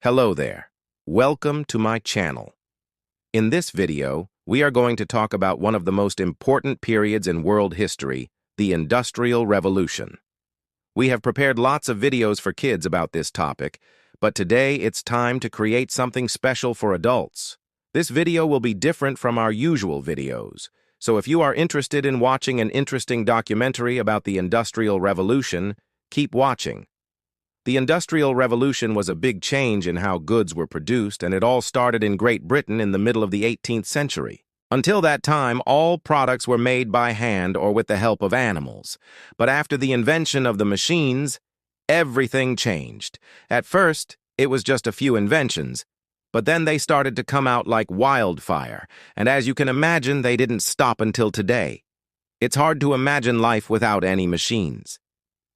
Hello there. Welcome to my channel. In this video, we are going to talk about one of the most important periods in world history, the Industrial Revolution. We have prepared lots of videos for kids about this topic, but today it's time to create something special for adults. This video will be different from our usual videos, so if you are interested in watching an interesting documentary about the Industrial Revolution, keep watching. The Industrial Revolution was a big change in how goods were produced, and it all started in Great Britain in the middle of the 18th century. Until that time, all products were made by hand or with the help of animals. But after the invention of the machines, everything changed. At first, it was just a few inventions, but then they started to come out like wildfire, and as you can imagine, they didn't stop until today. It's hard to imagine life without any machines.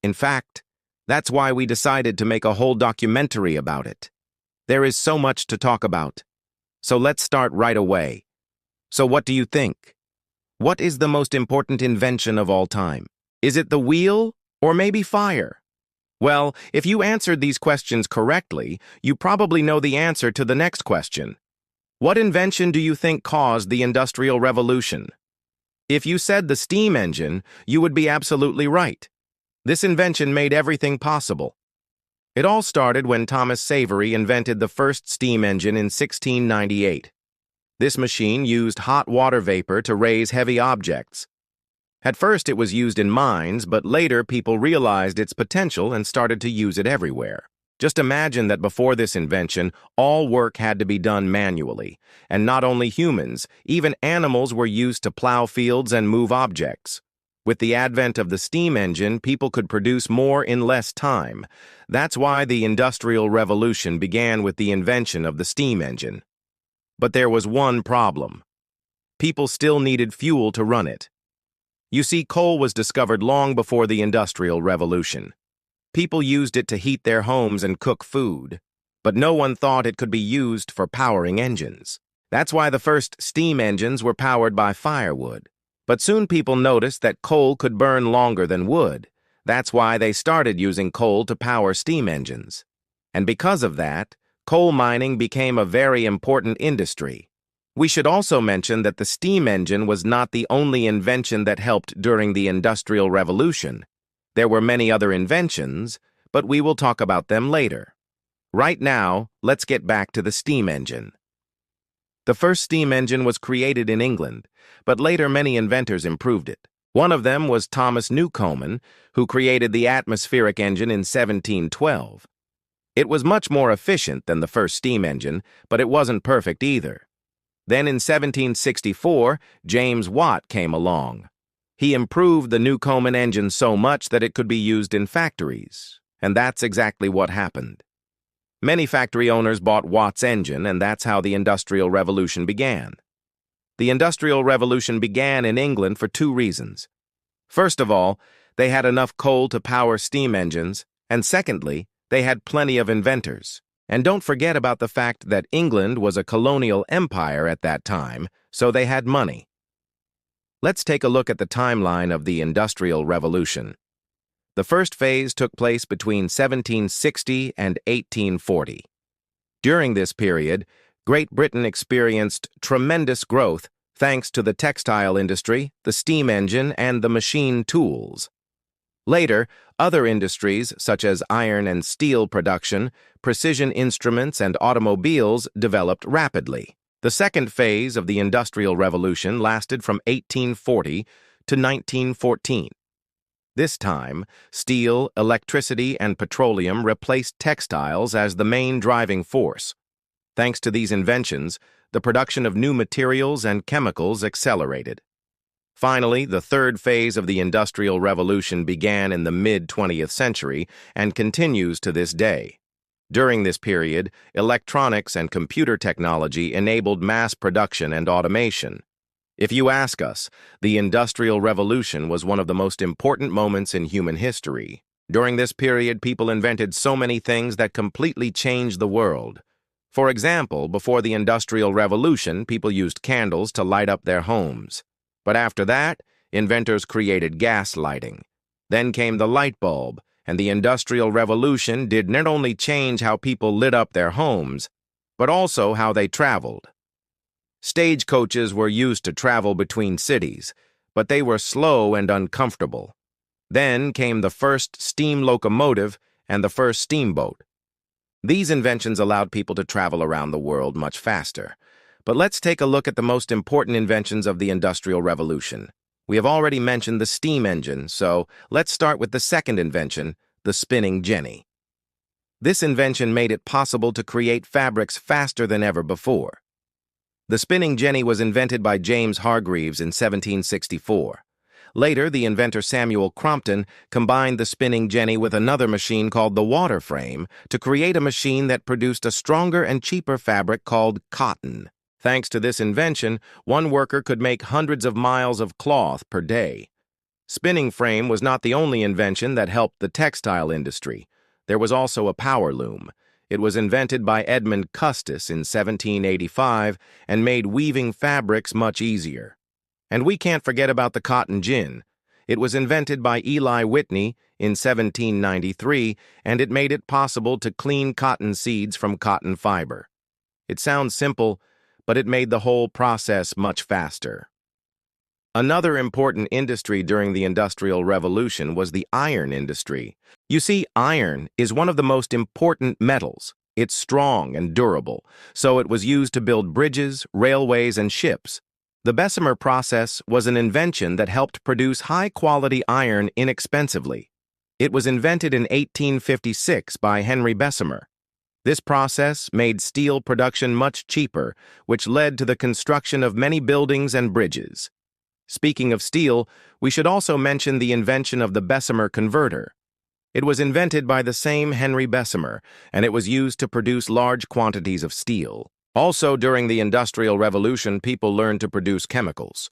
In fact, that's why we decided to make a whole documentary about it. There is so much to talk about. So let's start right away. So what do you think? What is the most important invention of all time? Is it the wheel or maybe fire? Well, if you answered these questions correctly, you probably know the answer to the next question. What invention do you think caused the Industrial Revolution? If you said the steam engine, you would be absolutely right. This invention made everything possible. It all started when Thomas Savery invented the first steam engine in 1698. This machine used hot water vapor to raise heavy objects. At first it was used in mines, but later people realized its potential and started to use it everywhere. Just imagine that before this invention, all work had to be done manually. And not only humans, even animals were used to plow fields and move objects. With the advent of the steam engine, people could produce more in less time. That's why the Industrial Revolution began with the invention of the steam engine. But there was one problem. People still needed fuel to run it. You see, coal was discovered long before the Industrial Revolution. People used it to heat their homes and cook food, but no one thought it could be used for powering engines. That's why the first steam engines were powered by firewood. But soon people noticed that coal could burn longer than wood. That's why they started using coal to power steam engines. And because of that, coal mining became a very important industry. We should also mention that the steam engine was not the only invention that helped during the Industrial Revolution. There were many other inventions, but we will talk about them later. Right now, let's get back to the steam engine. The first steam engine was created in England, but later many inventors improved it. One of them was Thomas Newcomen, who created the atmospheric engine in 1712. It was much more efficient than the first steam engine, but it wasn't perfect either. Then in 1764, James Watt came along. He improved the Newcomen engine so much that it could be used in factories, and that's exactly what happened. Many factory owners bought Watt's engine, and that's how the Industrial Revolution began. The Industrial Revolution began in England for two reasons. First of all, they had enough coal to power steam engines, and secondly, they had plenty of inventors. And don't forget about the fact that England was a colonial empire at that time, so they had money. Let's take a look at the timeline of the Industrial Revolution. The first phase took place between 1760 and 1840. During this period, Great Britain experienced tremendous growth thanks to the textile industry, the steam engine, and the machine tools. Later, other industries such as iron and steel production, precision instruments, and automobiles developed rapidly. The second phase of the Industrial Revolution lasted from 1840 to 1914. This time, steel, electricity, and petroleum replaced textiles as the main driving force. Thanks to these inventions, the production of new materials and chemicals accelerated. Finally, the third phase of the Industrial Revolution began in the mid-20th century and continues to this day. During this period, electronics and computer technology enabled mass production and automation. If you ask us, the Industrial Revolution was one of the most important moments in human history. During this period, people invented so many things that completely changed the world. For example, before the Industrial Revolution, people used candles to light up their homes. But after that, inventors created gas lighting. Then came the light bulb, And the Industrial Revolution did not only change how people lit up their homes, but also how they traveled. Stagecoaches were used to travel between cities, but they were slow and uncomfortable. Then came the first steam locomotive and the first steamboat. These inventions allowed people to travel around the world much faster. But let's take a look at the most important inventions of the Industrial Revolution. We have already mentioned the steam engine, so let's start with the second invention, the spinning jenny. This invention made it possible to create fabrics faster than ever before. The spinning jenny was invented by James Hargreaves in 1764. Later, the inventor Samuel Crompton combined the spinning jenny with another machine called the water frame to create a machine that produced a stronger and cheaper fabric called cotton. Thanks to this invention, one worker could make hundreds of miles of cloth per day. Spinning frame was not the only invention that helped the textile industry. There was also a power loom. It was invented by Edmund Custis in 1785 and made weaving fabrics much easier. And we can't forget about the cotton gin. It was invented by Eli Whitney in 1793, and it made it possible to clean cotton seeds from cotton fiber. It sounds simple, but it made the whole process much faster. Another important industry during the Industrial Revolution was the iron industry. You see, iron is one of the most important metals. It's strong and durable, so it was used to build bridges, railways, and ships. The Bessemer process was an invention that helped produce high-quality iron inexpensively. It was invented in 1856 by Henry Bessemer. This process made steel production much cheaper, which led to the construction of many buildings and bridges. Speaking of steel, we should also mention the invention of the Bessemer converter. It was invented by the same Henry Bessemer, and it was used to produce large quantities of steel. Also, during the Industrial Revolution, people learned to produce chemicals.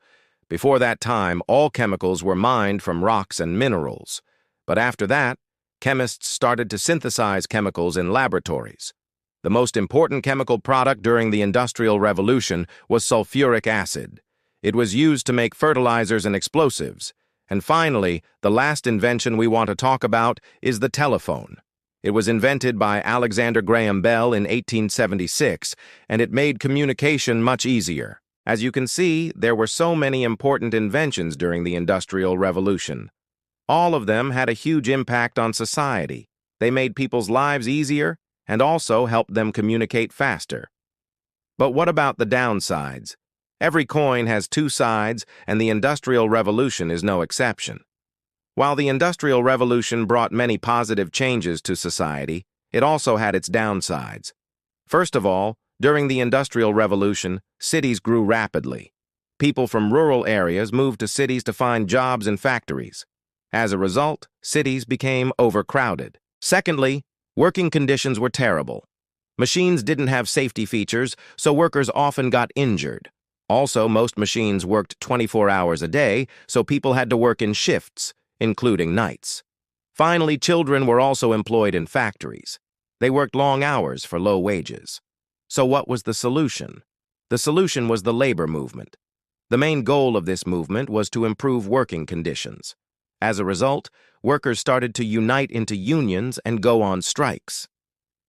Before that time, all chemicals were mined from rocks and minerals. But after that, chemists started to synthesize chemicals in laboratories. The most important chemical product during the Industrial Revolution was sulfuric acid. It was used to make fertilizers and explosives. And finally, the last invention we want to talk about is the telephone. It was invented by Alexander Graham Bell in 1876, and it made communication much easier. As you can see, there were so many important inventions during the Industrial Revolution. All of them had a huge impact on society. They made people's lives easier and also helped them communicate faster. But what about the downsides? Every coin has two sides, and the Industrial Revolution is no exception. While the Industrial Revolution brought many positive changes to society, it also had its downsides. First of all, during the Industrial Revolution, cities grew rapidly. People from rural areas moved to cities to find jobs and factories. As a result, cities became overcrowded. Secondly, working conditions were terrible. Machines didn't have safety features, so workers often got injured. Also, most machines worked 24 hours a day, so people had to work in shifts, including nights. Finally, children were also employed in factories. They worked long hours for low wages. So what was the solution? The solution was the labor movement. The main goal of this movement was to improve working conditions. As a result, workers started to unite into unions and go on strikes.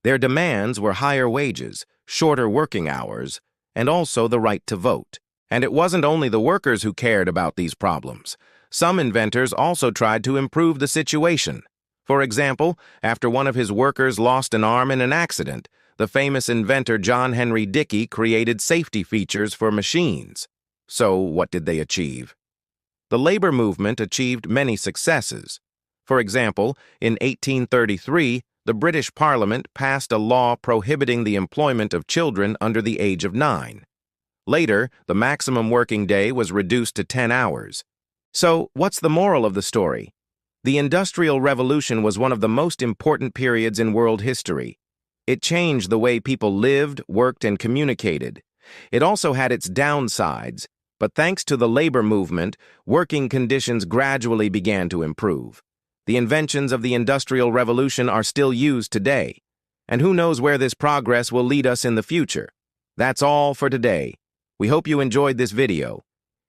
Their demands were higher wages, shorter working hours, and also the right to vote. And it wasn't only the workers who cared about these problems. Some inventors also tried to improve the situation. For example, after one of his workers lost an arm in an accident, the famous inventor John Henry Dickey created safety features for machines. So what did they achieve? The labor movement achieved many successes. For example, in 1833, the British Parliament passed a law prohibiting the employment of children under the age of 9. Later, the maximum working day was reduced to 10 hours. So, what's the moral of the story? The Industrial Revolution was one of the most important periods in world history. It changed the way people lived, worked, and communicated. It also had its downsides, but thanks to the labor movement, working conditions gradually began to improve. The inventions of the Industrial Revolution are still used today, and who knows where this progress will lead us in the future. That's all for today. We hope you enjoyed this video.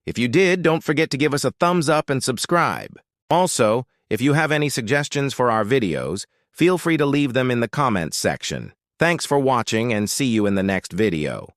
If you did, don't forget to give us a thumbs up and subscribe. Also, If you have any suggestions for our videos, feel free to leave them in the comments section. Thanks for watching and see you in the next video.